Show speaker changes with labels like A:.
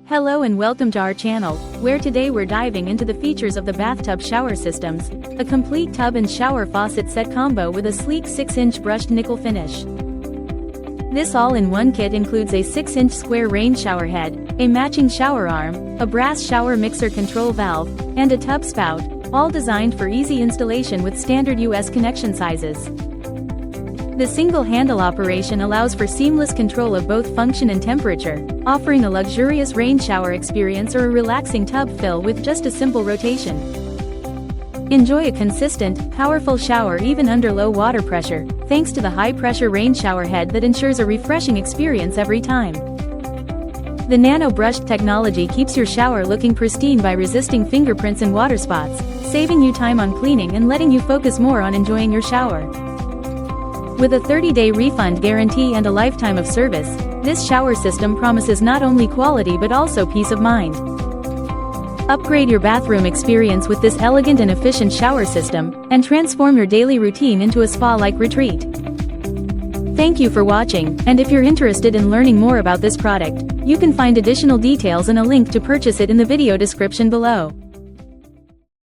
A: Hello and welcome to our channel, where today we're diving into the features of the Bathtub Shower Systems, a complete tub and shower faucet set combo with a sleek 6-inch brushed nickel finish. This all-in-one kit includes a 6-inch square rain shower head, a matching shower arm, a brass shower mixer control valve, and a tub spout, all designed for easy installation with standard US connection sizes. The single-handle operation allows for seamless control of both function and temperature, offering a luxurious rain shower experience or a relaxing tub fill with just a simple rotation. Enjoy a consistent, powerful shower even under low water pressure, thanks to the high-pressure rain shower head that ensures a refreshing experience every time. The nano-brushed technology keeps your shower looking pristine by resisting fingerprints and water spots, saving you time on cleaning and letting you focus more on enjoying your shower. With a 30-day refund guarantee and a lifetime of service, this shower system promises not only quality but also peace of mind. Upgrade your bathroom experience with this elegant and efficient shower system, and transform your daily routine into a spa-like retreat. Thank you for watching, and if you're interested in learning more about this product, you can find additional details and a link to purchase it in the video description below.